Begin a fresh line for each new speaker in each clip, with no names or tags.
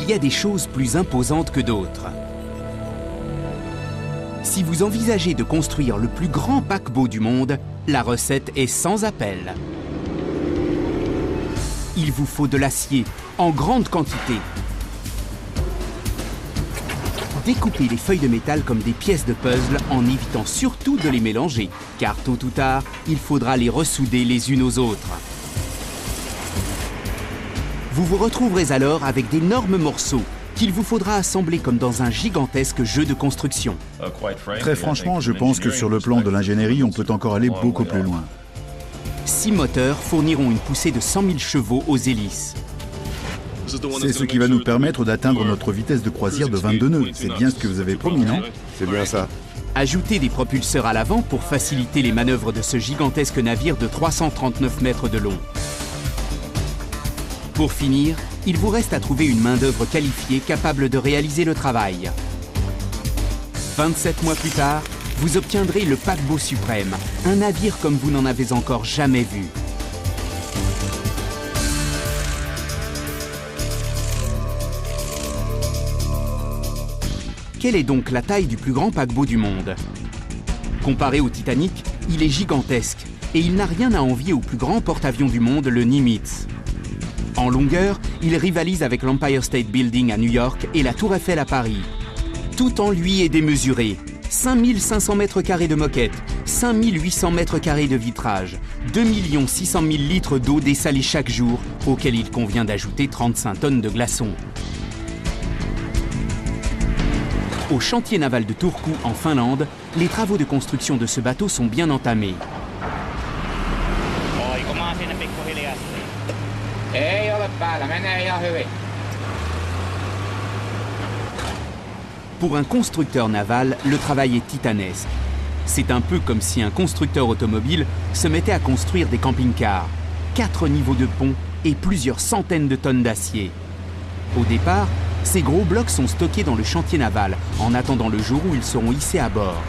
il y a des choses plus imposantes que d'autres. Si vous envisagez de construire le plus grand paquebot du monde, la recette est sans appel. Il vous faut de l'acier en grande quantité. Découpez les feuilles de métal comme des pièces de puzzle en évitant surtout de les mélanger, car tôt ou tard, il faudra les ressouder les unes aux autres. Vous vous retrouverez alors avec d'énormes morceaux qu'il vous faudra assembler comme dans un gigantesque jeu de construction.
Très franchement, je pense que sur le plan de l'ingénierie, on peut encore aller beaucoup plus loin.
6 moteurs fourniront une poussée de 100 000 chevaux aux hélices.
C'est ce qui va nous permettre d'atteindre notre vitesse de croisière de 22 nœuds. C'est bien ce que vous avez promis, non?
C'est bien ça.
Ajoutez des propulseurs à l'avant pour faciliter les manœuvres de ce gigantesque navire de 339 mètres de long. Pour finir, il vous reste à trouver une main-d'œuvre qualifiée capable de réaliser le travail. 27 mois plus tard, vous obtiendrez le paquebot suprême, un navire comme vous n'en avez encore jamais vu. Quelle est donc la taille du plus grand paquebot du monde? Comparé au Titanic, il est gigantesque et il n'a rien à envier au plus grand porte-avions du monde, le Nimitz. En longueur, il rivalise avec l'Empire State Building à New York et la Tour Eiffel à Paris. Tout en lui est démesuré. 5500 mètres carrés de moquette, 5800 mètres carrés de vitrage, 2 600 000 litres d'eau dessalée chaque jour, auquel il convient d'ajouter 35 tonnes de glaçons. Au chantier naval de Turku, en Finlande, les travaux de construction de ce bateau sont bien entamés. Pour un constructeur naval, le travail est titanesque. C'est un peu comme si un constructeur automobile se mettait à construire des camping-cars. 4 niveaux de pont et plusieurs centaines de tonnes d'acier. Au départ, ces gros blocs sont stockés dans le chantier naval, en attendant le jour où ils seront hissés à bord.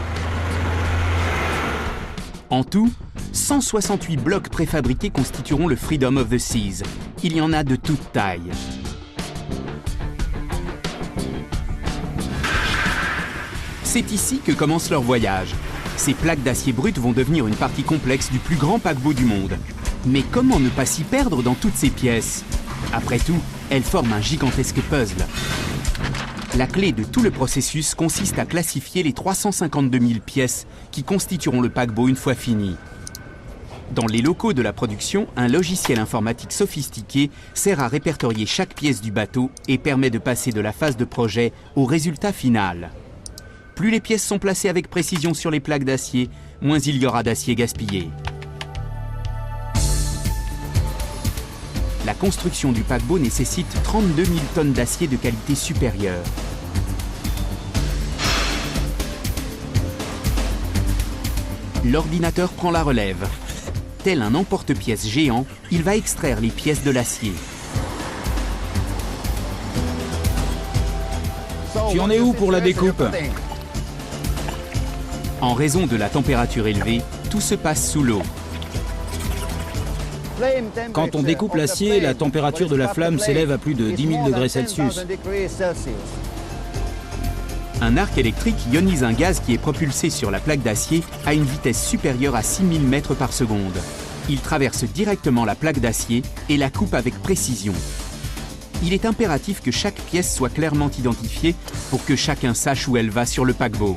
En tout, 168 blocs préfabriqués constitueront le Freedom of the Seas. Il y en a de toutes tailles. C'est ici que commence leur voyage. Ces plaques d'acier brut vont devenir une partie complexe du plus grand paquebot du monde. Mais comment ne pas s'y perdre dans toutes ces pièces? Après tout, elles forment un gigantesque puzzle. La clé de tout le processus consiste à classifier les 352 000 pièces qui constitueront le paquebot une fois fini. Dans les locaux de la production, un logiciel informatique sophistiqué sert à répertorier chaque pièce du bateau et permet de passer de la phase de projet au résultat final. Plus les pièces sont placées avec précision sur les plaques d'acier, moins il y aura d'acier gaspillé. La construction du paquebot nécessite 32 000 tonnes d'acier de qualité supérieure. L'ordinateur prend la relève. Tel un emporte-pièces géant, il va extraire les pièces de l'acier.
Tu en es où pour la découpe?
En raison de la température élevée, tout se passe sous l'eau.
Quand on découpe l'acier, la température de la flamme s'élève à plus de 10 000 degrés Celsius.
Un arc électrique ionise un gaz qui est propulsé sur la plaque d'acier à une vitesse supérieure à 6000 mètres par seconde. Il traverse directement la plaque d'acier et la coupe avec précision. Il est impératif que chaque pièce soit clairement identifiée pour que chacun sache où elle va sur le paquebot.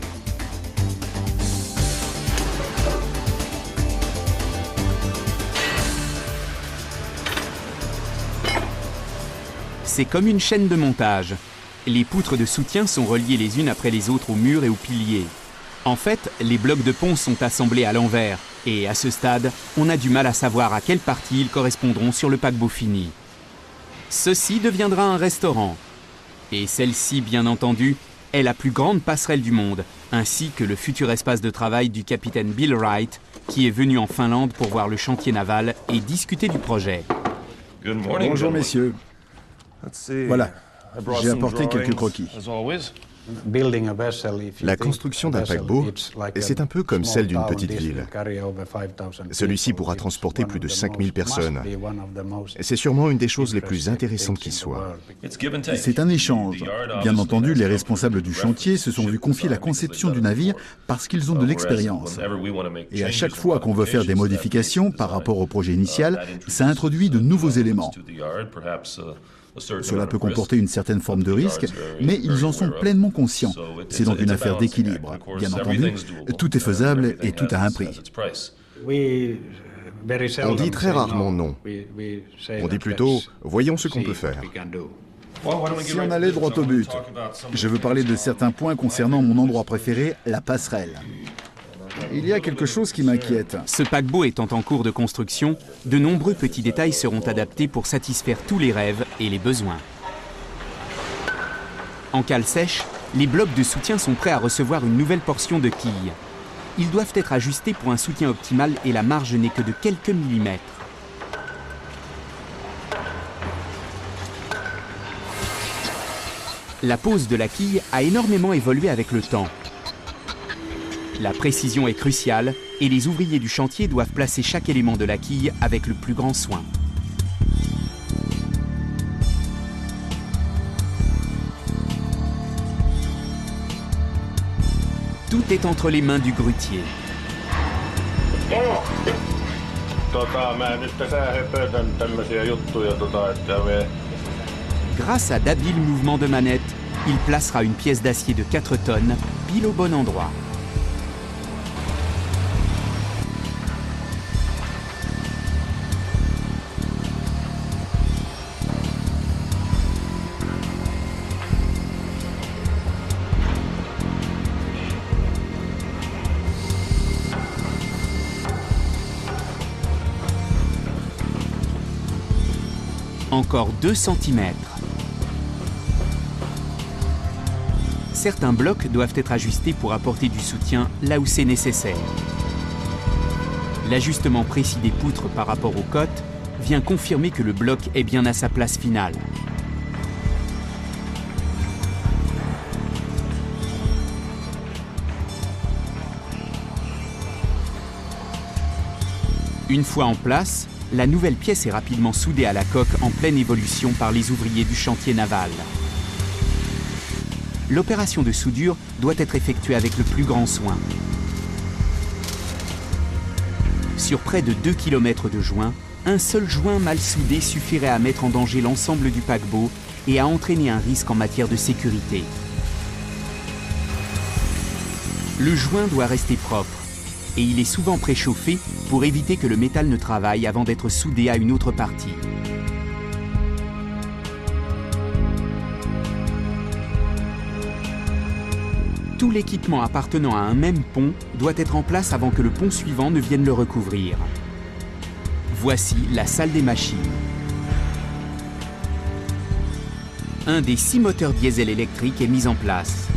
C'est comme une chaîne de montage. Les poutres de soutien sont reliées les unes après les autres aux murs et aux piliers. En fait, les blocs de pont sont assemblés à l'envers et à ce stade, on a du mal à savoir à quelle partie ils correspondront sur le paquebot fini. Ceci deviendra un restaurant. Et celle-ci, bien entendu, est la plus grande passerelle du monde, ainsi que le futur espace de travail du capitaine Bill Wright, qui est venu en Finlande pour voir le chantier naval et discuter du projet.
Bonjour messieurs. Voilà, j'ai apporté quelques croquis.
La construction d'un paquebot, c'est un peu comme celle d'une petite ville. Celui-ci pourra transporter plus de 5000 personnes. C'est sûrement une des choses les plus intéressantes qui soit.
C'est un échange. Bien entendu, les responsables du chantier se sont vus confier la conception du navire parce qu'ils ont de l'expérience. Et à chaque fois qu'on veut faire des modifications par rapport au projet initial, ça introduit de nouveaux éléments. Cela peut comporter une certaine forme de risque, mais ils en sont pleinement conscients. C'est donc une affaire d'équilibre. Bien entendu, tout est faisable et tout a un prix.
On dit très rarement non. On dit plutôt « voyons ce qu'on peut faire ».
Si on allait droit au but, je veux parler de certains points concernant mon endroit préféré, la passerelle. Il y a quelque chose qui m'inquiète.
Ce paquebot étant en cours de construction, de nombreux petits détails seront adaptés pour satisfaire tous les rêves et les besoins. En cale sèche, les blocs de soutien sont prêts à recevoir une nouvelle portion de quilles. Ils doivent être ajustés pour un soutien optimal et la marge n'est que de quelques millimètres. La pose de la quille a énormément évolué avec le temps. La précision est cruciale et les ouvriers du chantier doivent placer chaque élément de la quille avec le plus grand soin. Tout est entre les mains du grutier. Grâce à d'habiles mouvements de manette, il placera une pièce d'acier de 4 tonnes pile au bon endroit. Encore 2 cm. Certains blocs doivent être ajustés pour apporter du soutien là où c'est nécessaire. L'ajustement précis des poutres par rapport aux côtes vient confirmer que le bloc est bien à sa place finale. Une fois en place, la nouvelle pièce est rapidement soudée à la coque en pleine évolution par les ouvriers du chantier naval. L'opération de soudure doit être effectuée avec le plus grand soin. Sur près de 2 km de joints, un seul joint mal soudé suffirait à mettre en danger l'ensemble du paquebot et à entraîner un risque en matière de sécurité. Le joint doit rester propre et il est souvent préchauffé pour éviter que le métal ne travaille avant d'être soudé à une autre partie. Tout l'équipement appartenant à un même pont doit être en place avant que le pont suivant ne vienne le recouvrir. Voici la salle des machines. Un des 6 moteurs diesel électriques est mis en place.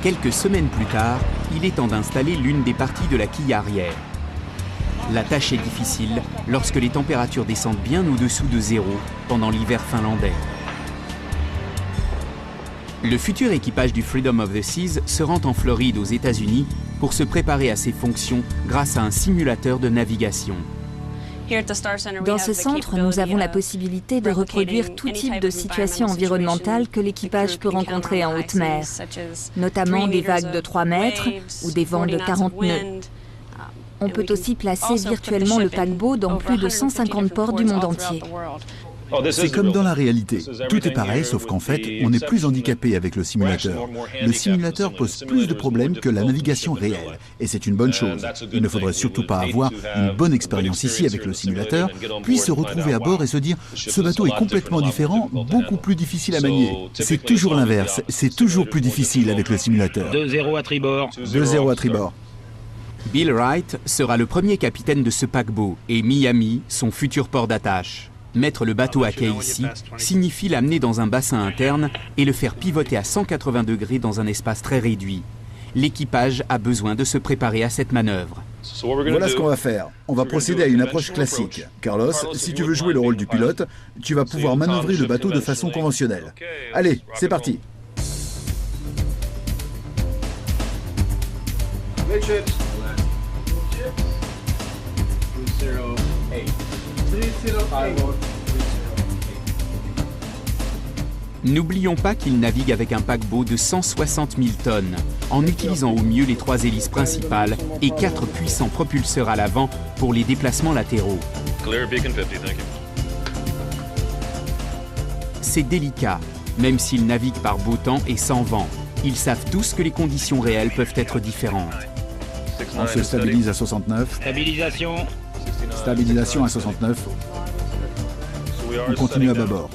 Quelques semaines plus tard, il est temps d'installer l'une des parties de la quille arrière. La tâche est difficile lorsque les températures descendent bien au-dessous de 0 pendant l'hiver finlandais. Le futur équipage du Freedom of the Seas se rend en Floride aux États-Unis pour se préparer à ses fonctions grâce à un simulateur de navigation.
Dans ce centre, nous avons la possibilité de reproduire tout type de situation environnementale que l'équipage peut rencontrer en haute mer, notamment des vagues de 3 mètres ou des vents de 40 nœuds. On peut aussi placer virtuellement le paquebot dans plus de 150 ports du monde entier.
C'est comme dans la réalité. Tout est pareil, sauf qu'en fait, on est plus handicapé avec le simulateur. Le simulateur pose plus de problèmes que la navigation réelle. Et c'est une bonne chose. Il ne faudrait surtout pas avoir une bonne expérience ici avec le simulateur, puis se retrouver à bord et se dire « ce bateau est complètement différent, beaucoup plus difficile à manier ». C'est toujours l'inverse. C'est toujours plus difficile avec le simulateur.
2-0 à tribord.
2-0 à tribord.
Bill Wright sera le premier capitaine de ce paquebot et Miami, son futur port d'attache. Mettre le bateau à quai ici signifie l'amener dans un bassin interne et le faire pivoter à 180 degrés dans un espace très réduit. L'équipage a besoin de se préparer à cette manœuvre.
Voilà ce qu'on va faire. On va procéder à une approche classique. Carlos, si tu veux jouer le rôle du pilote, tu vas pouvoir manœuvrer le bateau de façon conventionnelle. Allez, c'est parti.
N'oublions pas qu'il navigue avec un paquebot de 160 000 tonnes, en utilisant au mieux les 3 hélices principales et 4 puissants propulseurs à l'avant pour les déplacements latéraux. C'est délicat, même s'ils naviguent par beau temps et sans vent. Ils savent tous que les conditions réelles peuvent être différentes.
On se stabilise à 69.
Stabilisation.
Stabilisation à 69. On continue à bâbord.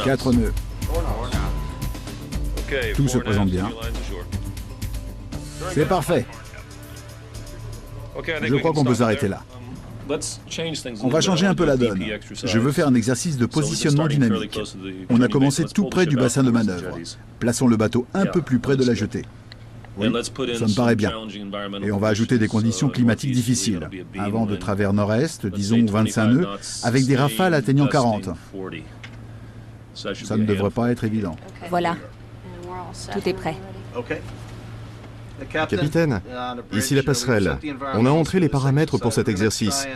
4 nœuds. Tout se présente bien. C'est parfait. Je crois qu'on peut s'arrêter là. On va changer un peu la donne. Je veux faire un exercice de positionnement dynamique. On a commencé tout près du bassin de manœuvre. Plaçons le bateau un peu plus près de la jetée. Oui, ça me paraît bien. Et on va ajouter des conditions climatiques difficiles. Un vent de travers nord-est, disons 25 nœuds, avec des rafales atteignant 40. Ça ne devrait pas être évident.
Voilà, tout est prêt.
Capitaine, ici la passerelle. On a entré les paramètres pour cet exercice.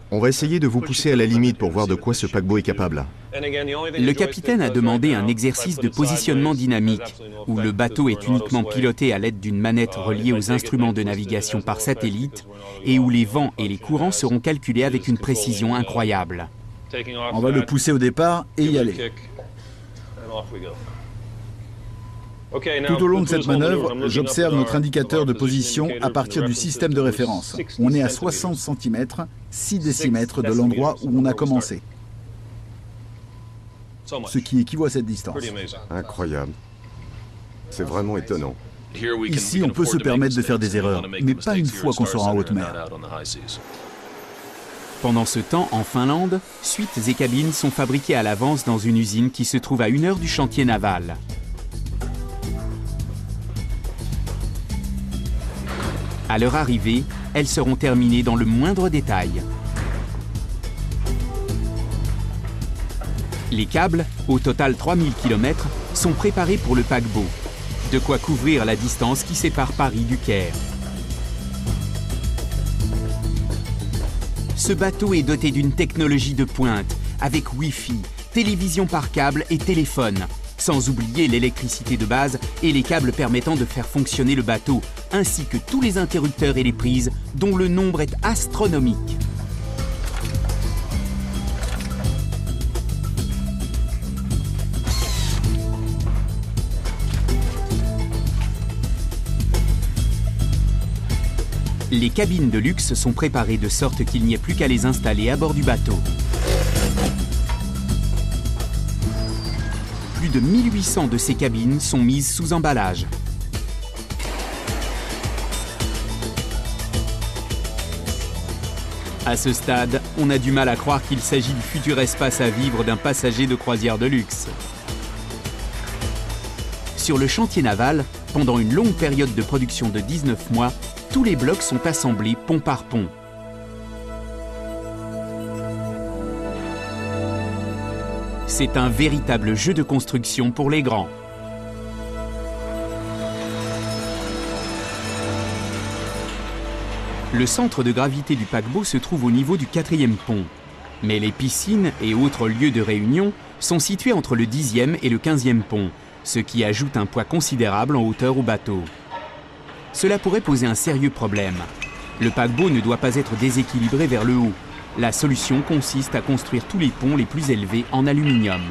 On va essayer de vous pousser à la limite pour voir de quoi ce paquebot est capable.
Le capitaine a demandé un exercice de positionnement dynamique, où le bateau est uniquement piloté à l'aide d'une manette reliée aux instruments de navigation par satellite, et où les vents et les courants seront calculés avec une précision incroyable.
On va le pousser au départ et y aller. Tout au long de cette manœuvre, j'observe notre indicateur de position à partir du système de référence. On est à 60 cm, 6 décimètres de l'endroit où on a commencé. Ce qui équivaut à cette distance.
Incroyable. C'est vraiment étonnant.
Ici, on peut se permettre de faire des erreurs, mais pas une fois qu'on sera en haute mer.
Pendant ce temps, en Finlande, suites et cabines sont fabriquées à l'avance dans une usine qui se trouve à 1 heure du chantier naval. À leur arrivée, elles seront terminées dans le moindre détail. Les câbles, au total 3000 km, sont préparés pour le paquebot. De quoi couvrir la distance qui sépare Paris du Caire. Ce bateau est doté d'une technologie de pointe, avec Wi-Fi, télévision par câble et téléphone, sans oublier l'électricité de base et les câbles permettant de faire fonctionner le bateau, ainsi que tous les interrupteurs et les prises, dont le nombre est astronomique. Les cabines de luxe sont préparées de sorte qu'il n'y ait plus qu'à les installer à bord du bateau. Plus de 1800 de ces cabines sont mises sous emballage. À ce stade, on a du mal à croire qu'il s'agit du futur espace à vivre d'un passager de croisière de luxe. Sur le chantier naval, pendant une longue période de production de 19 mois, tous les blocs sont assemblés pont par pont. C'est un véritable jeu de construction pour les grands. Le centre de gravité du paquebot se trouve au niveau du 4e pont. Mais les piscines et autres lieux de réunion sont situés entre le 10e et le 15e pont, ce qui ajoute un poids considérable en hauteur au bateau. Cela pourrait poser un sérieux problème. Le paquebot ne doit pas être déséquilibré vers le haut. La solution consiste à construire tous les ponts les plus élevés en aluminium.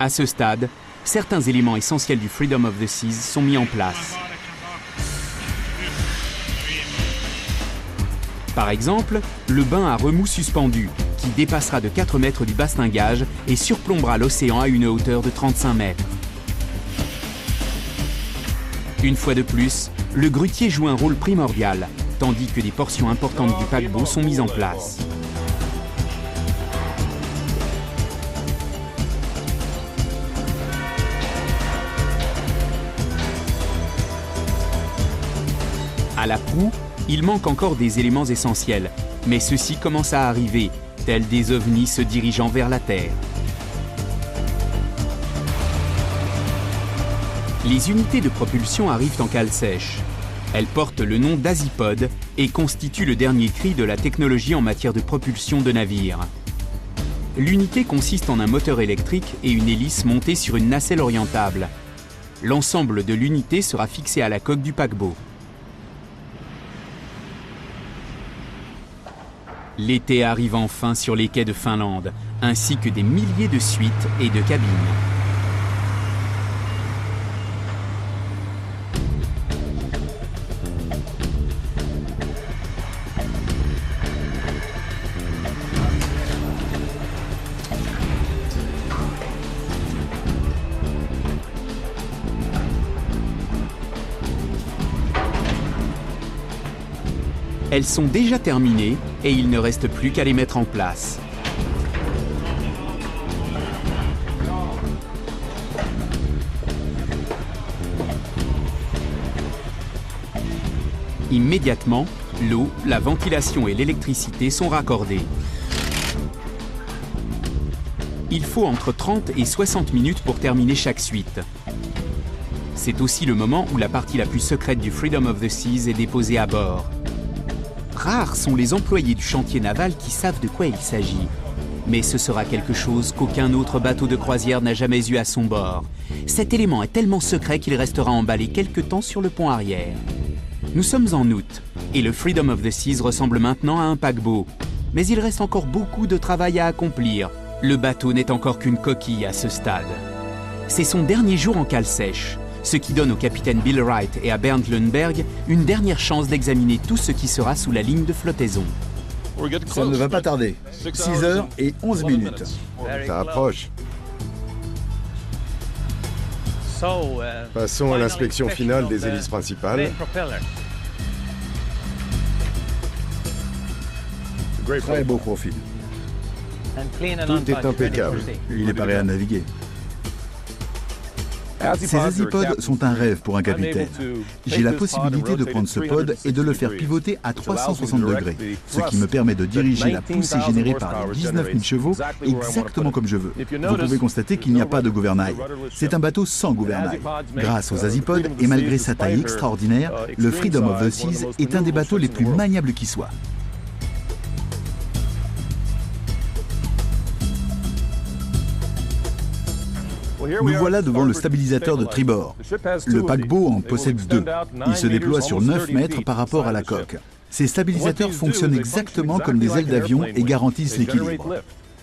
À ce stade, certains éléments essentiels du Freedom of the Seas sont mis en place. Par exemple, le bain à remous suspendu, qui dépassera de 4 mètres du bastingage et surplombera l'océan à une hauteur de 35 mètres. Une fois de plus, le grutier joue un rôle primordial, tandis que des portions importantes du paquebot sont mises en place. la proue, il manque encore des éléments essentiels, mais ceux-ci commencent à arriver, tels des ovnis se dirigeant vers la Terre. Les unités de propulsion arrivent en cale sèche. Elles portent le nom d'Azipod et constituent le dernier cri de la technologie en matière de propulsion de navires. L'unité consiste en un moteur électrique et une hélice montée sur une nacelle orientable. L'ensemble de l'unité sera fixé à la coque du paquebot. L'été arrive enfin sur les quais de Finlande, ainsi que des milliers de suites et de cabines. Elles sont déjà terminées et il ne reste plus qu'à les mettre en place. Immédiatement, l'eau, la ventilation et l'électricité sont raccordées. Il faut entre 30 et 60 minutes pour terminer chaque suite. C'est aussi le moment où la partie la plus secrète du Freedom of the Seas est déposée à bord. Rares sont les employés du chantier naval qui savent de quoi il s'agit. Mais ce sera quelque chose qu'aucun autre bateau de croisière n'a jamais eu à son bord. Cet élément est tellement secret qu'il restera emballé quelque temps sur le pont arrière. Nous sommes en août, et le Freedom of the Seas ressemble maintenant à un paquebot. Mais il reste encore beaucoup de travail à accomplir. Le bateau n'est encore qu'une coquille à ce stade. C'est son dernier jour en cale sèche, ce qui donne au capitaine Bill Wright et à Bernd Lundberg une dernière chance d'examiner tout ce qui sera sous la ligne de flottaison.
Ça ne va pas tarder. 6 heures et 11 minutes.
Ça approche. Passons à l'inspection finale des hélices principales.
Très beau profil.
Tout est impeccable.
Il est prêt à naviguer. Ces azipods sont un rêve pour un capitaine. J'ai la possibilité de prendre ce pod et de le faire pivoter à 360 degrés, ce qui me permet de diriger la poussée générée par les 19 000 chevaux exactement comme je veux. Vous pouvez constater qu'il n'y a pas de gouvernail. C'est un bateau sans gouvernail. Grâce aux azipods et malgré sa taille extraordinaire, le Freedom of the Seas est un des bateaux les plus maniables qui soit. Nous voilà devant le stabilisateur de tribord. Le paquebot en possède 2. Il se déploie sur 9 mètres par rapport à la coque. Ces stabilisateurs fonctionnent exactement comme des ailes d'avion et garantissent l'équilibre.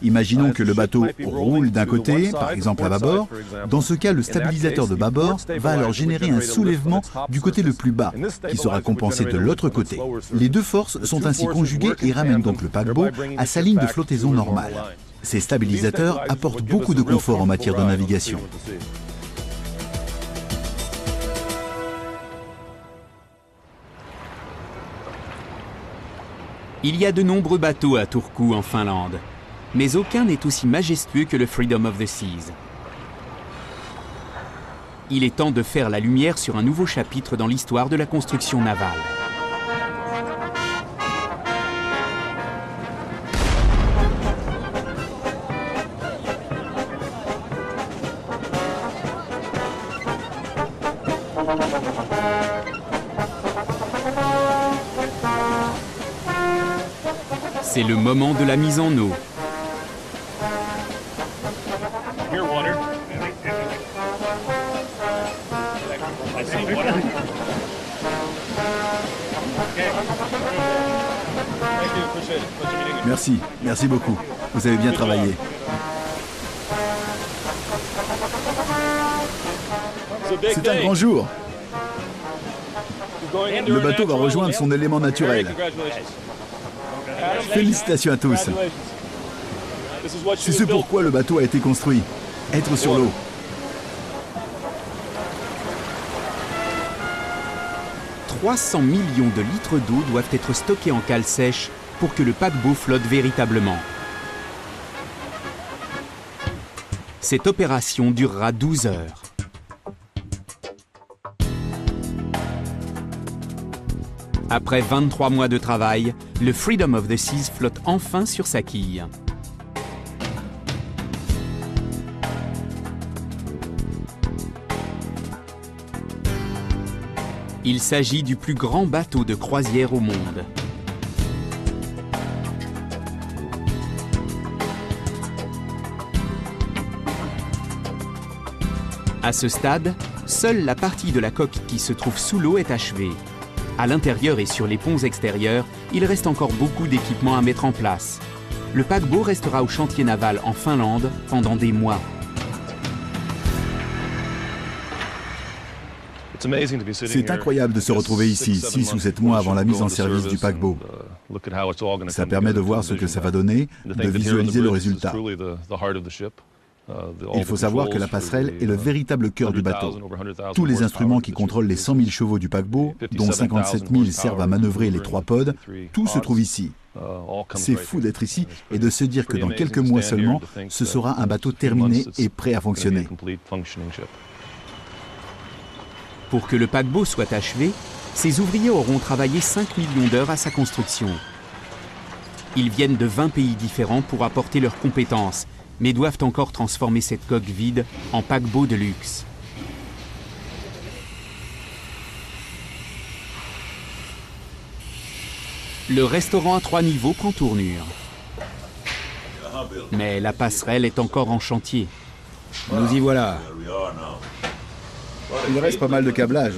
Imaginons que le bateau roule d'un côté, par exemple à bâbord. Dans ce cas, le stabilisateur de bâbord va alors générer un soulèvement du côté le plus bas, qui sera compensé de l'autre côté. Les deux forces sont ainsi conjuguées et ramènent donc le paquebot à sa ligne de flottaison normale. Ces stabilisateurs apportent beaucoup de confort en matière de navigation.
Il y a de nombreux bateaux à Turku en Finlande, mais aucun n'est aussi majestueux que le Freedom of the Seas. Il est temps de faire la lumière sur un nouveau chapitre dans l'histoire de la construction navale. C'est le moment de la mise en eau.
Merci beaucoup. Vous avez bien travaillé. C'est un grand jour. Le bateau va rejoindre son élément naturel. Félicitations à tous. C'est ce pourquoi le bateau a été construit. Être sur l'eau. «
300 millions de litres d'eau doivent être stockés en cale sèche pour que le paquebot flotte véritablement. Cette opération durera 12 heures. Après 23 mois de travail, le Freedom of the Seas flotte enfin sur sa quille. Il s'agit du plus grand bateau de croisière au monde. À ce stade, seule la partie de la coque qui se trouve sous l'eau est achevée. À l'intérieur et sur les ponts extérieurs, il reste encore beaucoup d'équipements à mettre en place. Le paquebot restera au chantier naval en Finlande pendant des mois.
C'est incroyable de se retrouver ici, 6 ou 7 mois avant la mise en service du paquebot. Ça permet de voir ce que ça va donner, de visualiser le résultat. Il faut savoir que la passerelle est le véritable cœur du bateau. Tous les instruments qui contrôlent les 100 000 chevaux du paquebot, dont 57 000 servent à manœuvrer les 3 pods, tout se trouve ici. C'est fou d'être ici et de se dire que dans quelques mois seulement, ce sera un bateau terminé et prêt à fonctionner.
Pour que le paquebot soit achevé, ses ouvriers auront travaillé 5 millions d'heures à sa construction. Ils viennent de 20 pays différents pour apporter leurs compétences, mais doivent encore transformer cette coque vide en paquebot de luxe. Le restaurant à 3 niveaux prend tournure. Mais la passerelle est encore en chantier.
Nous y voilà.
Il reste pas mal de câblage.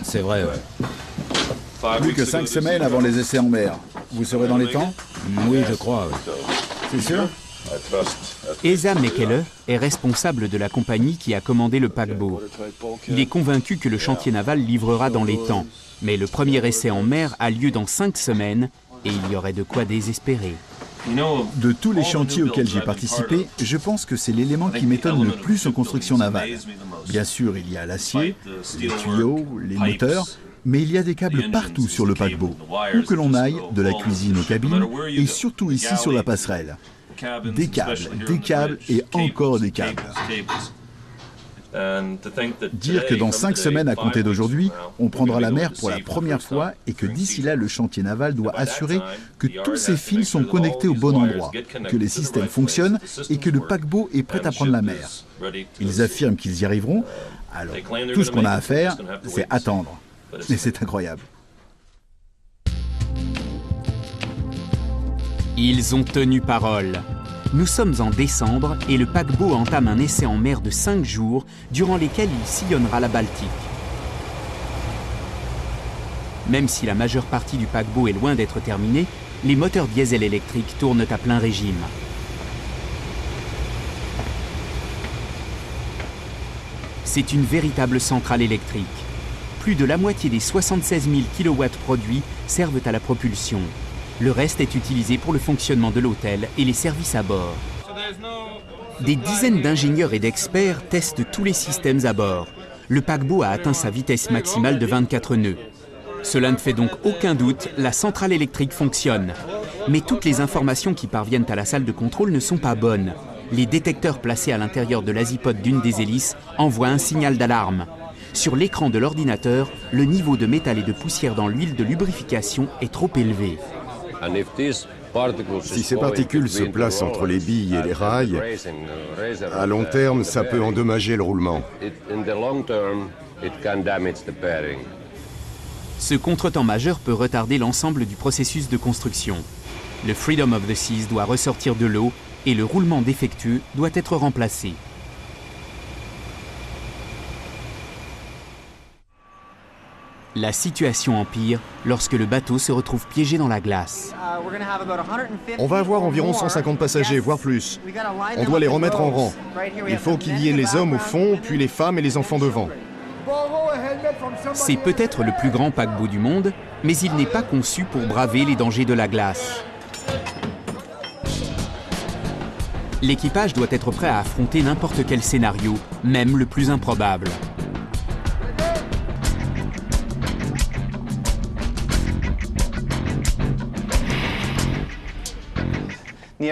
C'est vrai, ouais.
Plus que 5 semaines avant les essais en mer. Vous serez dans les temps?
Oui, je crois, oui.
C'est sûr?
Esa Mekele est responsable de la compagnie qui a commandé le paquebot. Il est convaincu que le chantier naval livrera dans les temps. Mais le premier essai en mer a lieu dans 5 semaines et il y aurait de quoi désespérer.
De tous les chantiers auxquels j'ai participé, je pense que c'est l'élément qui m'étonne le plus en construction navale. Bien sûr, il y a l'acier, les tuyaux, les moteurs, mais il y a des câbles partout sur le paquebot. Où que l'on aille, de la cuisine aux cabines, et surtout ici sur la passerelle. Des câbles et encore des câbles. Dire que dans 5 semaines à compter d'aujourd'hui, on prendra la mer pour la première fois et que d'ici là, le chantier naval doit assurer que tous ces fils sont connectés au bon endroit, que les systèmes fonctionnent et que le paquebot est prêt à prendre la mer. Ils affirment qu'ils y arriveront, alors tout ce qu'on a à faire, c'est attendre. Et c'est incroyable.
Ils ont tenu parole. Nous sommes en décembre et le paquebot entame un essai en mer de 5 jours durant lesquels il sillonnera la Baltique. Même si la majeure partie du paquebot est loin d'être terminée, les moteurs diesel électriques tournent à plein régime. C'est une véritable centrale électrique. Plus de la moitié des 76 000 kW produits servent à la propulsion. Le reste est utilisé pour le fonctionnement de l'hôtel et les services à bord. Des dizaines d'ingénieurs et d'experts testent tous les systèmes à bord. Le paquebot a atteint sa vitesse maximale de 24 nœuds. Cela ne fait donc aucun doute, la centrale électrique fonctionne. Mais toutes les informations qui parviennent à la salle de contrôle ne sont pas bonnes. Les détecteurs placés à l'intérieur de l'azipode d'une des hélices envoient un signal d'alarme. Sur l'écran de l'ordinateur, le niveau de métal et de poussière dans l'huile de lubrification est trop élevé.
Si ces particules se placent entre les billes et les rails, à long terme, ça peut endommager le roulement.
Ce contretemps majeur peut retarder l'ensemble du processus de construction. Le Freedom of the Seas doit ressortir de l'eau et le roulement défectueux doit être remplacé. La situation empire lorsque le bateau se retrouve piégé dans la glace.
On va avoir environ 150 passagers, voire plus. On doit les remettre en rang. Il faut qu'il y ait les hommes au fond, puis les femmes et les enfants devant.
C'est peut-être le plus grand paquebot du monde, mais il n'est pas conçu pour braver les dangers de la glace. L'équipage doit être prêt à affronter n'importe quel scénario, même le plus improbable.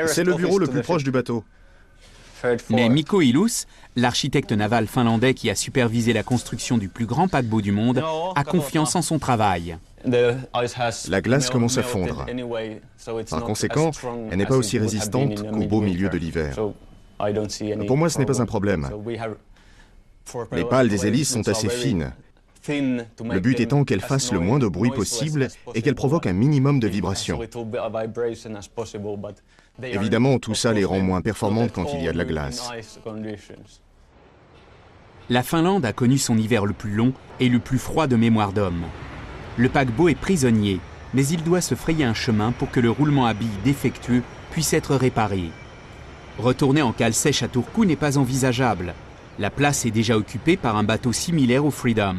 C'est le bureau le plus proche du bateau.
Mais Mikko Ilus, l'architecte naval finlandais qui a supervisé la construction du plus grand paquebot du monde, a confiance en son travail.
La glace commence à fondre. Par conséquent, elle n'est pas aussi résistante qu'au beau milieu de l'hiver. Pour moi, ce n'est pas un problème. Les pales des hélices sont assez fines. Le but étant qu'elles fassent le moins de bruit possible et qu'elles provoquent un minimum de vibrations. Évidemment, tout ça les rend moins performantes quand il y a de la glace.
La Finlande a connu son hiver le plus long et le plus froid de mémoire d'homme. Le paquebot est prisonnier, mais il doit se frayer un chemin pour que le roulement à billes défectueux puisse être réparé. Retourner en cale sèche à Turku n'est pas envisageable. La place est déjà occupée par un bateau similaire au Freedom.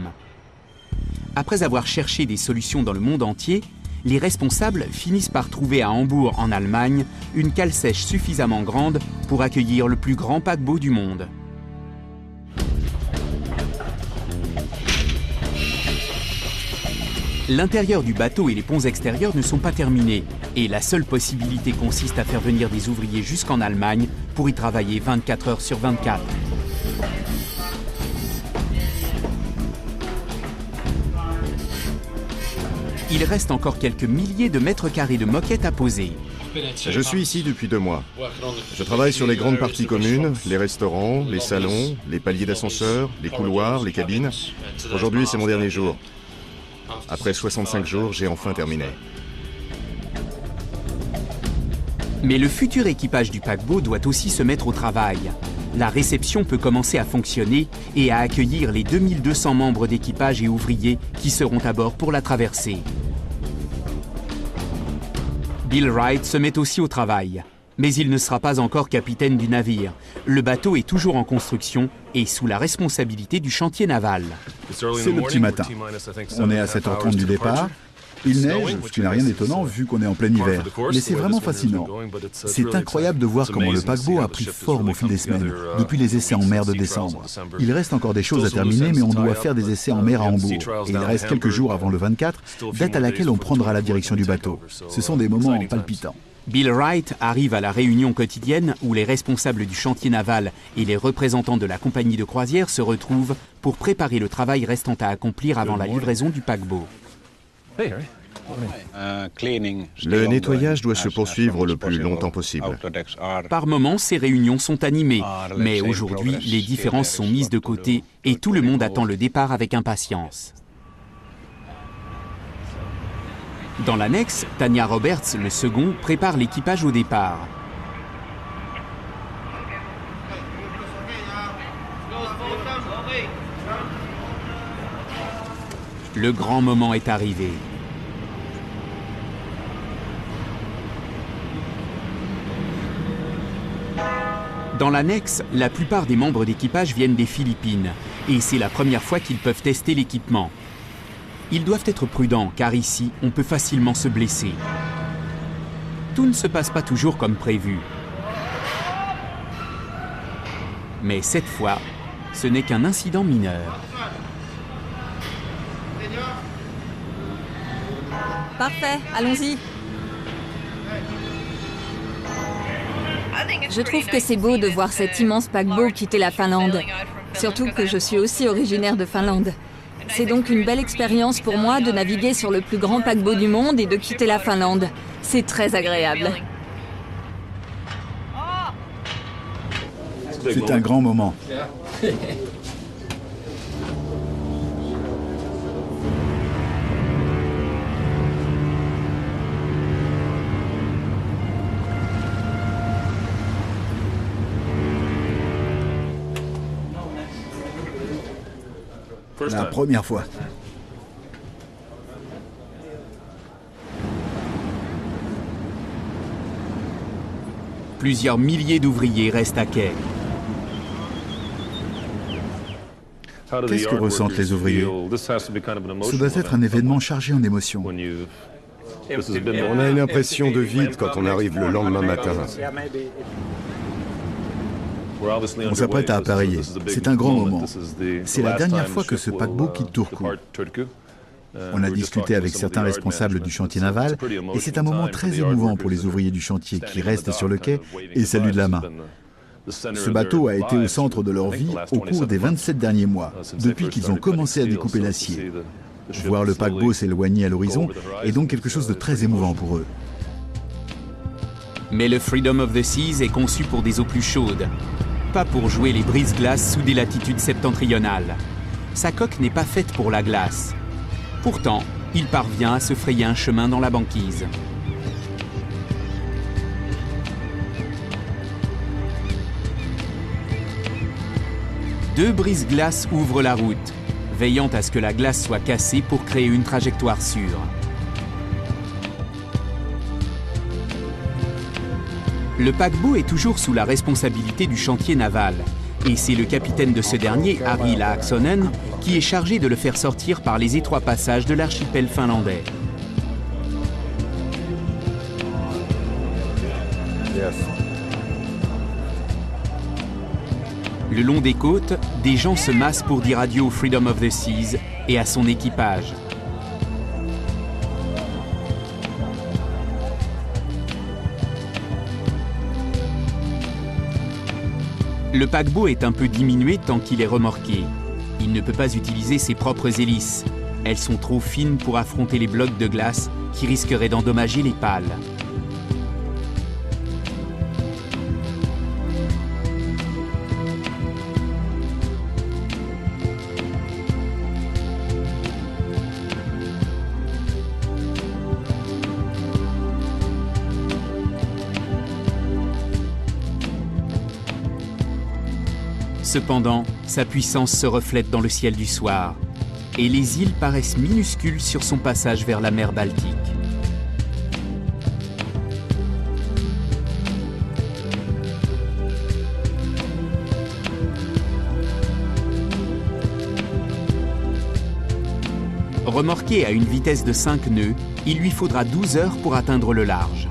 Après avoir cherché des solutions dans le monde entier, les responsables finissent par trouver à Hambourg, en Allemagne, une cale sèche suffisamment grande pour accueillir le plus grand paquebot du monde. L'intérieur du bateau et les ponts extérieurs ne sont pas terminés, et la seule possibilité consiste à faire venir des ouvriers jusqu'en Allemagne pour y travailler 24 heures sur 24. Il reste encore quelques milliers de mètres carrés de moquettes à poser.
Je suis ici depuis 2 mois. Je travaille sur les grandes parties communes, les restaurants, les salons, les paliers d'ascenseur, les couloirs, les cabines. Aujourd'hui, c'est mon dernier jour. Après 65 jours, j'ai enfin terminé.
Mais le futur équipage du paquebot doit aussi se mettre au travail. La réception peut commencer à fonctionner et à accueillir les 2200 membres d'équipage et ouvriers qui seront à bord pour la traversée. Bill Wright se met aussi au travail. Mais il ne sera pas encore capitaine du navire. Le bateau est toujours en construction et sous la responsabilité du chantier naval.
C'est le petit matin. On est à 7h30 du départ. Il neige, ce qui n'a rien d'étonnant vu qu'on est en plein hiver. Mais c'est vraiment fascinant. C'est incroyable de voir comment le paquebot a pris forme au fil des semaines, depuis les essais en mer de décembre. Il reste encore des choses à terminer, mais on doit faire des essais en mer à Hambourg. Et il reste quelques jours avant le 24, date à laquelle on prendra la direction du bateau. Ce sont des moments palpitants.
Bill Wright arrive à la réunion quotidienne où les responsables du chantier naval et les représentants de la compagnie de croisière se retrouvent pour préparer le travail restant à accomplir avant la livraison du paquebot.
Le nettoyage doit se poursuivre le plus longtemps possible.
Par moments, ces réunions sont animées, mais aujourd'hui, les différences sont mises de côté et tout le monde attend le départ avec impatience. Dans l'annexe, Tanya Roberts, le second, prépare l'équipage au départ. Le grand moment est arrivé. Dans l'annexe, la plupart des membres d'équipage viennent des Philippines, et c'est la première fois qu'ils peuvent tester l'équipement. Ils doivent être prudents, car ici, on peut facilement se blesser. Tout ne se passe pas toujours comme prévu. Mais cette fois, ce n'est qu'un incident mineur.
Parfait, allons-y. Je trouve que c'est beau de voir cet immense paquebot quitter la Finlande. Surtout que je suis aussi originaire de Finlande. C'est donc une belle expérience pour moi de naviguer sur le plus grand paquebot du monde et de quitter la Finlande. C'est très agréable.
C'est un grand moment. La première fois.
Plusieurs milliers d'ouvriers restent à quai.
Qu'est-ce que ressentent les ouvriers? Ce doit être un événement chargé en émotions.
On a une impression de vide quand on arrive le lendemain matin.
On s'apprête à appareiller. C'est un grand moment. C'est la dernière fois que ce paquebot quitte Turku. On a discuté avec certains responsables du chantier naval et c'est un moment très émouvant pour les ouvriers du chantier qui restent sur le quai et saluent de la main. Ce bateau a été au centre de leur vie au cours des 27 derniers mois, depuis qu'ils ont commencé à découper l'acier. Voir le paquebot s'éloigner à l'horizon est donc quelque chose de très émouvant pour eux.
Mais le Freedom of the Seas est conçu pour des eaux plus chaudes, pas pour jouer les brise-glaces sous des latitudes septentrionales. Sa coque n'est pas faite pour la glace. Pourtant, il parvient à se frayer un chemin dans la banquise. Deux brise-glaces ouvrent la route, veillant à ce que la glace soit cassée pour créer une trajectoire sûre. Le paquebot est toujours sous la responsabilité du chantier naval, et c'est le capitaine de ce dernier, Harry Laaksonen, qui est chargé de le faire sortir par les étroits passages de l'archipel finlandais. Le long des côtes, des gens se massent pour dire adieu au Freedom of the Seas et à son équipage. Le paquebot est un peu diminué tant qu'il est remorqué. Il ne peut pas utiliser ses propres hélices. Elles sont trop fines pour affronter les blocs de glace qui risqueraient d'endommager les pales. Cependant, sa puissance se reflète dans le ciel du soir, et les îles paraissent minuscules sur son passage vers la mer Baltique. Remorqué à une vitesse de 5 nœuds, il lui faudra 12 heures pour atteindre le large.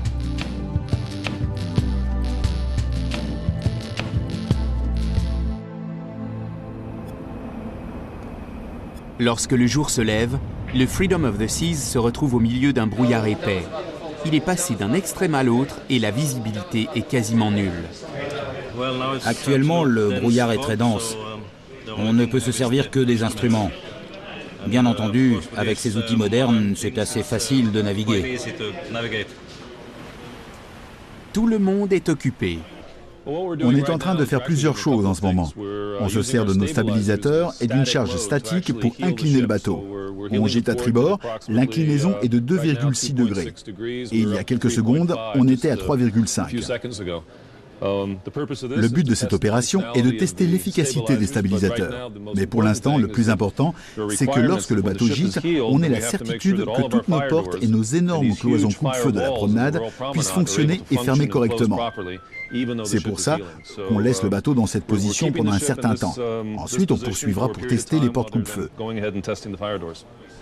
Lorsque le jour se lève, le Freedom of the Seas se retrouve au milieu d'un brouillard épais. Il est passé d'un extrême à l'autre et la visibilité est quasiment nulle.
Actuellement, le brouillard est très dense. On ne peut se servir que des instruments. Bien entendu, avec ces outils modernes, c'est assez facile de naviguer.
Tout le monde est occupé.
On est en train de faire plusieurs choses en ce moment. On se sert de nos stabilisateurs et d'une charge statique pour incliner le bateau. On gîte à tribord, l'inclinaison est de 2,6 degrés. Et il y a quelques secondes, on était à 3,5. Le but de cette opération est de tester l'efficacité des stabilisateurs. Mais pour l'instant, le plus important, c'est que lorsque le bateau gîte, on ait la certitude que toutes nos portes et nos énormes cloisons coupe-feu de la promenade puissent fonctionner et fermer correctement. C'est pour ça qu'on laisse le bateau dans cette position pendant un certain temps. Ensuite, on poursuivra pour tester les portes coupe-feu.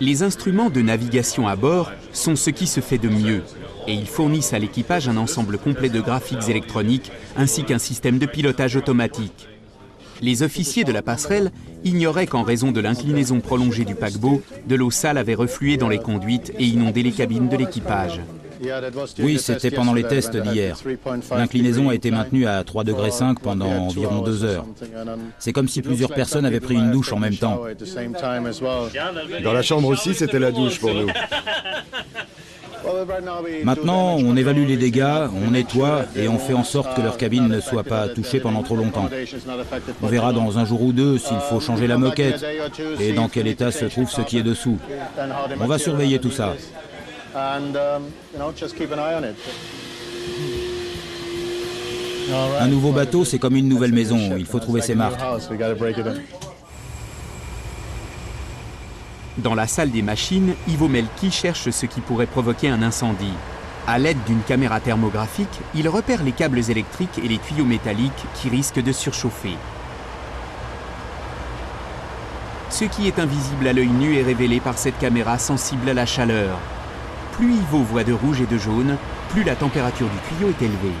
Les instruments de navigation à bord sont ce qui se fait de mieux, et ils fournissent à l'équipage un ensemble complet de graphiques électroniques ainsi qu'un système de pilotage automatique. Les officiers de la passerelle ignoraient qu'en raison de l'inclinaison prolongée du paquebot, de l'eau sale avait reflué dans les conduites et inondé les cabines de l'équipage.
Oui, c'était pendant les tests d'hier. L'inclinaison a été maintenue à 3,5 degrés pendant environ 2 heures. C'est comme si plusieurs personnes avaient pris une douche en même temps.
Dans la chambre aussi, c'était la douche pour nous.
Maintenant, on évalue les dégâts, on nettoie et on fait en sorte que leur cabine ne soit pas touchée pendant trop longtemps. On verra dans un jour ou deux s'il faut changer la moquette et dans quel état se trouve ce qui est dessous. On va surveiller tout ça. Un nouveau bateau, c'est comme une nouvelle maison, il faut trouver ses marques.
Dans la salle des machines, Ivo Melki cherche ce qui pourrait provoquer un incendie. À l'aide d'une caméra thermographique, il repère les câbles électriques et les tuyaux métalliques qui risquent de surchauffer. Ce qui est invisible à l'œil nu est révélé par cette caméra sensible à la chaleur. Plus Ivo voit de rouge et de jaune, plus la température du tuyau est élevée.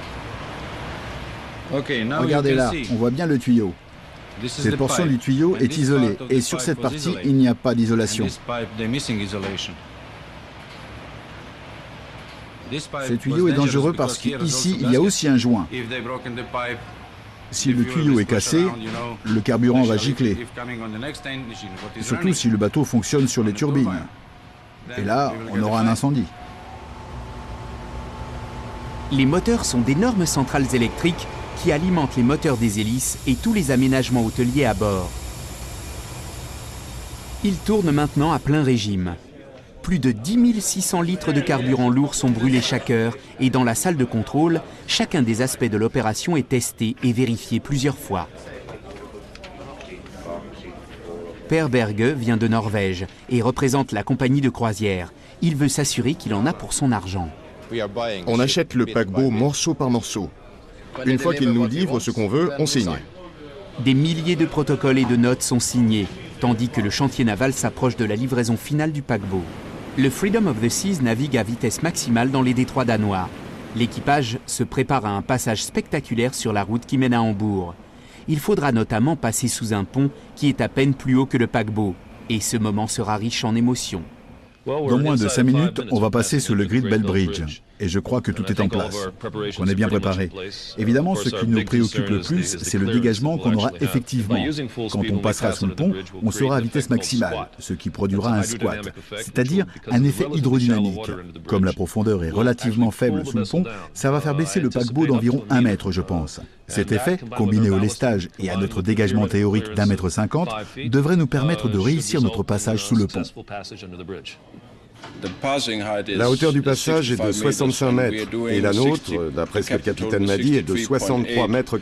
Regardez là, on voit bien le tuyau. Cette portion du tuyau est isolée et sur cette partie, il n'y a pas d'isolation. Ce tuyau est dangereux parce qu'ici, il y a aussi un joint. Si le tuyau est cassé, le carburant va gicler. Surtout si le bateau fonctionne sur les turbines. Et là, on aura un incendie.
Les moteurs sont d'énormes centrales électriques qui alimentent les moteurs des hélices et tous les aménagements hôteliers à bord. Ils tournent maintenant à plein régime. Plus de 10 600 litres de carburant lourd sont brûlés chaque heure et dans la salle de contrôle, chacun des aspects de l'opération est testé et vérifié plusieurs fois. Per Berge vient de Norvège et représente la compagnie de croisière. Il veut s'assurer qu'il en a pour son argent.
On achète le paquebot morceau par morceau. Une fois qu'il nous livre ce qu'on veut, on signe.
Des milliers de protocoles et de notes sont signés, tandis que le chantier naval s'approche de la livraison finale du paquebot. Le Freedom of the Seas navigue à vitesse maximale dans les détroits danois. L'équipage se prépare à un passage spectaculaire sur la route qui mène à Hambourg. Il faudra notamment passer sous un pont qui est à peine plus haut que le paquebot, et ce moment sera riche en émotions.
Dans moins de 5 minutes, on va passer sous le Great Bell Bridge. Et je crois que tout est en place, qu'on est bien préparé. Évidemment, ce qui nous préoccupe le plus, c'est le dégagement qu'on aura effectivement. Quand on passera sous le pont, on sera à vitesse maximale, ce qui produira un squat, c'est-à-dire un effet hydrodynamique. Comme la profondeur est relativement faible sous le pont, ça va faire baisser le paquebot d'environ 1 mètre, je pense. Cet effet, combiné au lestage et à notre dégagement théorique d'1,50 m, devrait nous permettre de réussir notre passage sous le pont.
La hauteur du passage est de 65 mètres et la nôtre, d'après ce que le capitaine m'a dit, est de 63,80 mètres.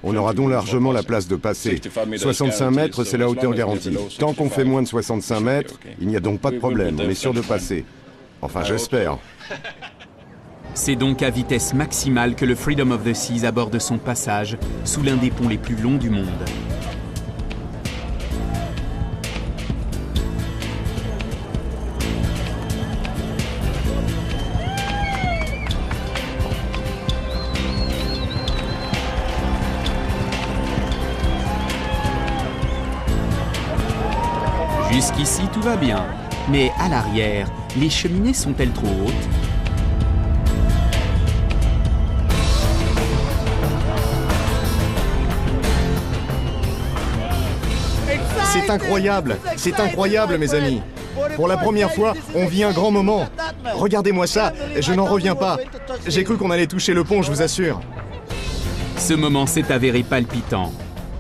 On aura donc largement la place de passer. 65 mètres, c'est la hauteur garantie. Tant qu'on fait moins de 65 mètres, il n'y a donc pas de problème, on est sûr de passer. Enfin, j'espère.
C'est donc à vitesse maximale que le Freedom of the Seas aborde son passage sous l'un des ponts les plus longs du monde. Jusqu'ici, tout va bien. Mais à l'arrière, les cheminées sont-elles trop hautes ?
C'est incroyable mes amis. Pour la première fois, on vit un grand moment. Regardez-moi ça, je n'en reviens pas. J'ai cru qu'on allait toucher le pont, je vous assure.
Ce moment s'est avéré palpitant.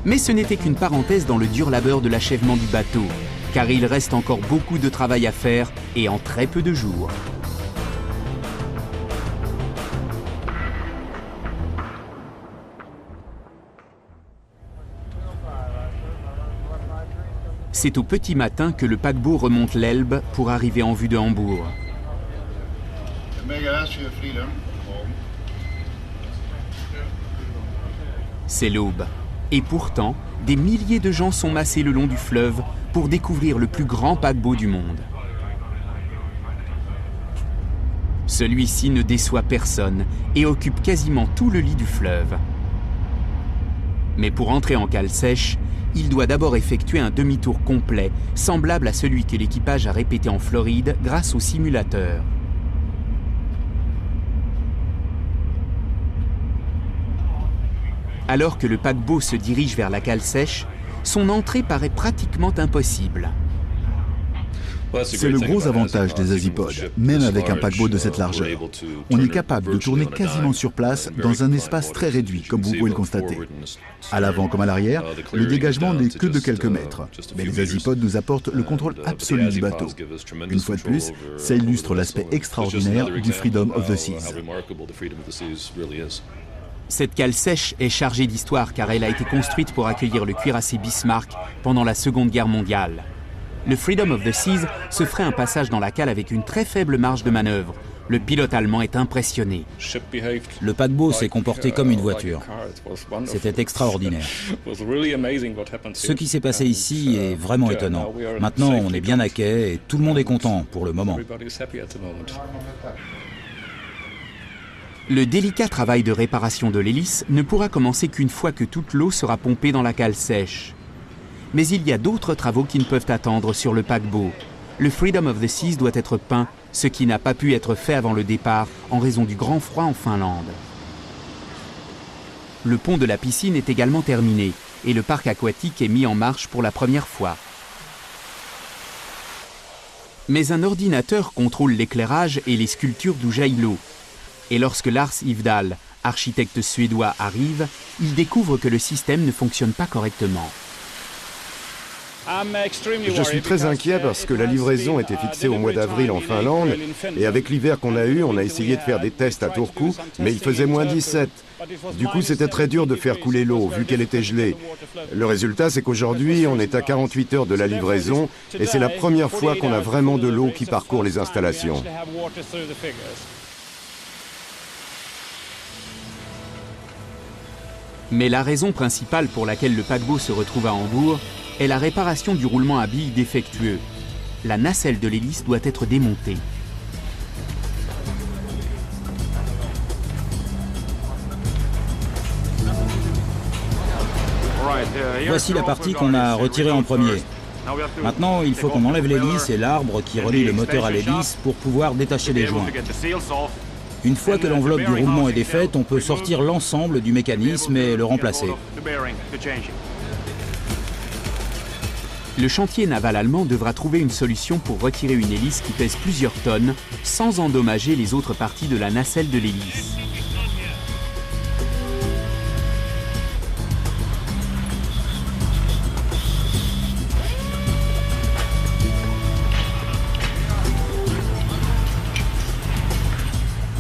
Mais ce n'était qu'une parenthèse dans le dur labeur de l'achèvement du bateau, car il reste encore beaucoup de travail à faire et en très peu de jours. C'est au petit matin que le paquebot remonte l'Elbe pour arriver en vue de Hambourg. C'est l'aube. Et pourtant, des milliers de gens sont massés le long du fleuve pour découvrir le plus grand paquebot du monde. Celui-ci ne déçoit personne et occupe quasiment tout le lit du fleuve. Mais pour entrer en cale sèche, il doit d'abord effectuer un demi-tour complet, semblable à celui que l'équipage a répété en Floride grâce au simulateur. Alors que le paquebot se dirige vers la cale sèche, son entrée paraît pratiquement impossible.
C'est le gros avantage des azipodes, même avec un paquebot de cette largeur. On est capable de tourner quasiment sur place dans un espace très réduit, comme vous pouvez le constater. À l'avant comme à l'arrière, le dégagement n'est que de quelques mètres. Mais les azipodes nous apportent le contrôle absolu du bateau. Une fois de plus, ça illustre l'aspect extraordinaire du Freedom of the Seas.
Cette cale sèche est chargée d'histoire car elle a été construite pour accueillir le cuirassé Bismarck pendant la Seconde Guerre mondiale. Le Freedom of the Seas se ferait un passage dans la cale avec une très faible marge de manœuvre. Le pilote allemand est impressionné.
Le paquebot s'est comporté comme une voiture. C'était extraordinaire. Ce qui s'est passé ici est vraiment étonnant. Maintenant, on est bien à quai et tout le monde est content pour le moment.
Le délicat travail de réparation de l'hélice ne pourra commencer qu'une fois que toute l'eau sera pompée dans la cale sèche. Mais il y a d'autres travaux qui ne peuvent attendre sur le paquebot. Le Freedom of the Seas doit être peint, ce qui n'a pas pu être fait avant le départ en raison du grand froid en Finlande. Le pont de la piscine est également terminé et le parc aquatique est mis en marche pour la première fois. Mais un ordinateur contrôle l'éclairage et les sculptures d'où jaillit l'eau. Et lorsque Lars Ivdal, architecte suédois, arrive, il découvre que le système ne fonctionne pas correctement.
Je suis très inquiet parce que la livraison était fixée au mois d'avril en Finlande et avec l'hiver qu'on a eu, on a essayé de faire des tests à Turku, mais il faisait moins 17. Du coup, c'était très dur de faire couler l'eau vu qu'elle était gelée. Le résultat, c'est qu'aujourd'hui, on est à 48 heures de la livraison et c'est la première fois qu'on a vraiment de l'eau qui parcourt les installations.
Mais la raison principale pour laquelle le paquebot se retrouve à Hambourg est la réparation du roulement à billes défectueux. La nacelle de l'hélice doit être démontée.
Voici la partie qu'on a retirée en premier. Maintenant, il faut qu'on enlève l'hélice et l'arbre qui relie le moteur à l'hélice pour pouvoir détacher les joints. Une fois que l'enveloppe du roulement est défaite, on peut sortir l'ensemble du mécanisme et le remplacer.
Le chantier naval allemand devra trouver une solution pour retirer une hélice qui pèse plusieurs tonnes sans endommager les autres parties de la nacelle de l'hélice.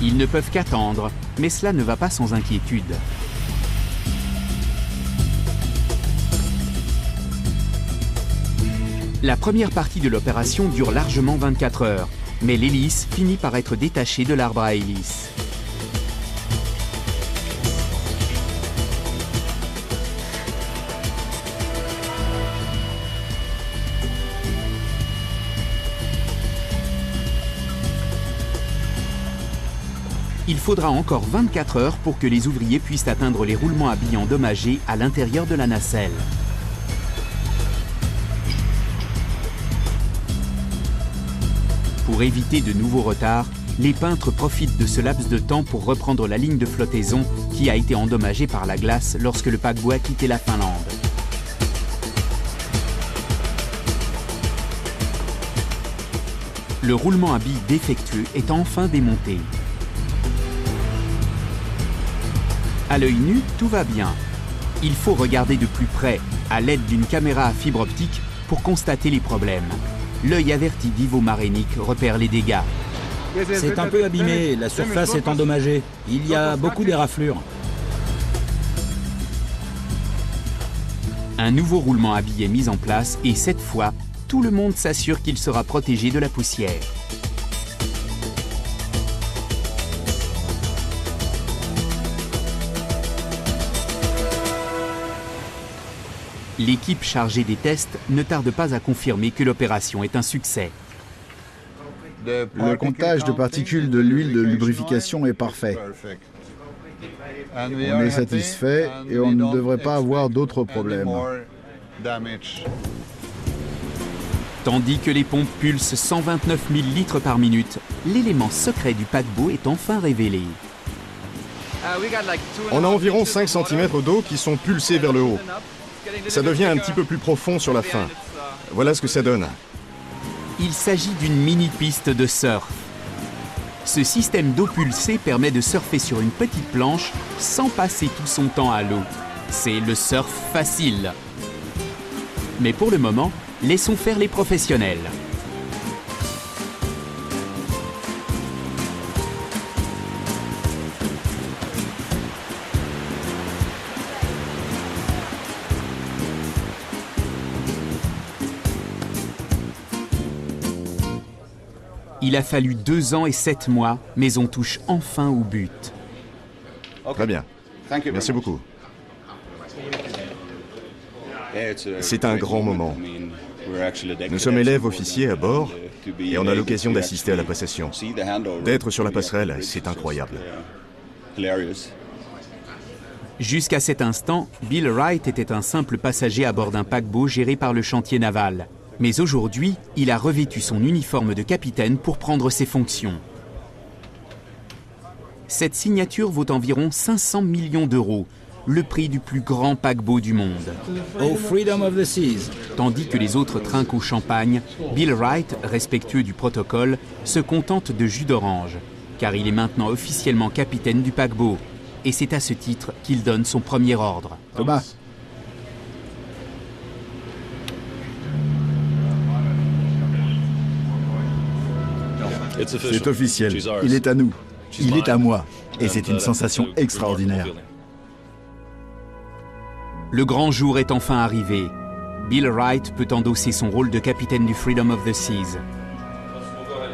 Ils ne peuvent qu'attendre, mais cela ne va pas sans inquiétude. La première partie de l'opération dure largement 24 heures, mais l'hélice finit par être détachée de l'arbre à hélice. Il faudra encore 24 heures pour que les ouvriers puissent atteindre les roulements à billes endommagés à l'intérieur de la nacelle. Pour éviter de nouveaux retards, les peintres profitent de ce laps de temps pour reprendre la ligne de flottaison qui a été endommagée par la glace lorsque le paquebot a quitté la Finlande. Le roulement à billes défectueux est enfin démonté. À l'œil nu, tout va bien. Il faut regarder de plus près, à l'aide d'une caméra à fibre optique, pour constater les problèmes. L'œil averti d'Ivo Marenik repère les dégâts.
C'est un peu abîmé, la surface est endommagée. Il y a beaucoup d'éraflures.
Un nouveau roulement à billes est mis en place et cette fois, tout le monde s'assure qu'il sera protégé de la poussière. L'équipe chargée des tests ne tarde pas à confirmer que l'opération est un succès.
Le comptage de particules de l'huile de lubrification est parfait. On est satisfait et on ne devrait pas avoir d'autres problèmes.
Tandis que les pompes pulsent 129 000 litres par minute, l'élément secret du paquebot est enfin révélé.
On a environ 5 cm d'eau qui sont pulsés vers le haut. Ça devient un petit peu plus profond sur la fin. Voilà ce que ça donne.
Il s'agit d'une mini-piste de surf. Ce système d'eau pulsée permet de surfer sur une petite planche sans passer tout son temps à l'eau. C'est le surf facile. Mais pour le moment, laissons faire les professionnels. Il a fallu 2 ans et 7 mois, mais on touche enfin au but.
Très bien. Merci beaucoup. C'est un grand moment. Nous sommes élèves officiers à bord et on a l'occasion d'assister à la passation. D'être sur la passerelle, c'est incroyable.
Jusqu'à cet instant, Bill Wright était un simple passager à bord d'un paquebot géré par le chantier naval. Mais aujourd'hui, il a revêtu son uniforme de capitaine pour prendre ses fonctions. Cette signature vaut environ 500 millions d'euros, le prix du plus grand paquebot du monde.
Au Freedom of the Seas.
Tandis que les autres trinquent au champagne, Bill Wright, respectueux du protocole, se contente de jus d'orange, car il est maintenant officiellement capitaine du paquebot. Et c'est à ce titre qu'il donne son premier ordre.
Thomas. C'est officiel, il est à nous, il est à moi, et c'est une sensation extraordinaire.
Le grand jour est enfin arrivé. Bill Wright peut endosser son rôle de capitaine du Freedom of the Seas.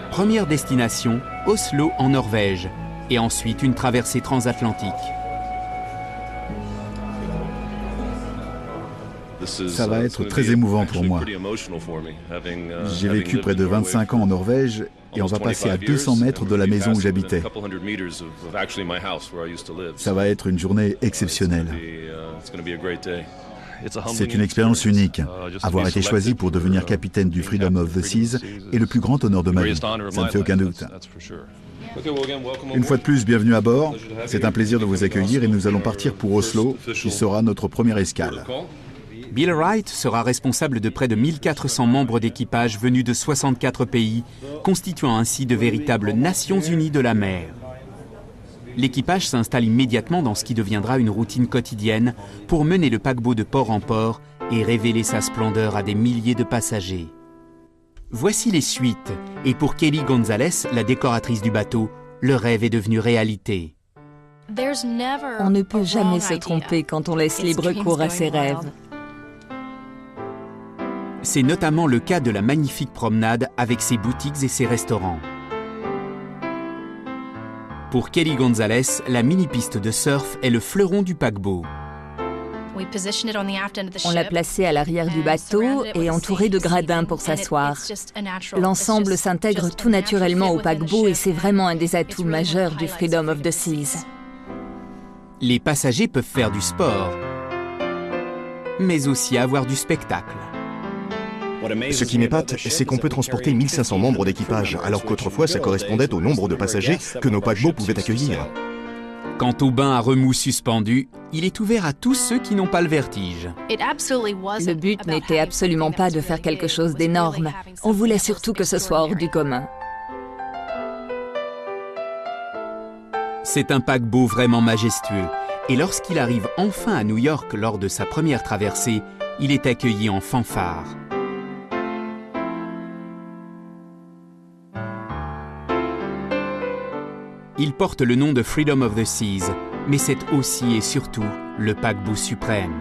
Première destination, Oslo en Norvège, et ensuite une traversée transatlantique.
Ça va être très émouvant pour moi. J'ai vécu près de 25 ans en Norvège et on va passer à 200 mètres de la maison où j'habitais. Ça va être une journée exceptionnelle. C'est une expérience unique. Avoir été choisi pour devenir capitaine du Freedom of the Seas est le plus grand honneur de ma vie. Ça ne fait aucun doute. Une fois de plus, bienvenue à bord. C'est un plaisir de vous accueillir et nous allons partir pour Oslo, qui sera notre première escale.
Bill Wright sera responsable de près de 1400 membres d'équipage venus de 64 pays, constituant ainsi de véritables Nations Unies de la mer. L'équipage s'installe immédiatement dans ce qui deviendra une routine quotidienne pour mener le paquebot de port en port et révéler sa splendeur à des milliers de passagers. Voici les suites, et pour Kelly Gonzalez, la décoratrice du bateau, le rêve est devenu réalité.
On ne peut jamais se tromper quand on laisse libre cours à ses rêves.
C'est notamment le cas de la magnifique promenade avec ses boutiques et ses restaurants. Pour Kelly Gonzalez, la mini-piste de surf est le fleuron du paquebot.
On l'a placé à l'arrière du bateau et entouré de gradins pour s'asseoir. L'ensemble s'intègre tout naturellement au paquebot et c'est vraiment un des atouts majeurs du Freedom of the Seas.
Les passagers peuvent faire du sport, mais aussi avoir du spectacle.
Ce qui m'épate, c'est qu'on peut transporter 1500 membres d'équipage, alors qu'autrefois ça correspondait au nombre de passagers que nos paquebots pouvaient accueillir.
Quant au bain à remous suspendu, il est ouvert à tous ceux qui n'ont pas le vertige.
Le but n'était absolument pas de faire quelque chose d'énorme. On voulait surtout que ce soit hors du commun.
C'est un paquebot vraiment majestueux. Et lorsqu'il arrive enfin à New York lors de sa première traversée, il est accueilli en fanfare. Il porte le nom de Freedom of the Seas, mais c'est aussi et surtout le paquebot suprême.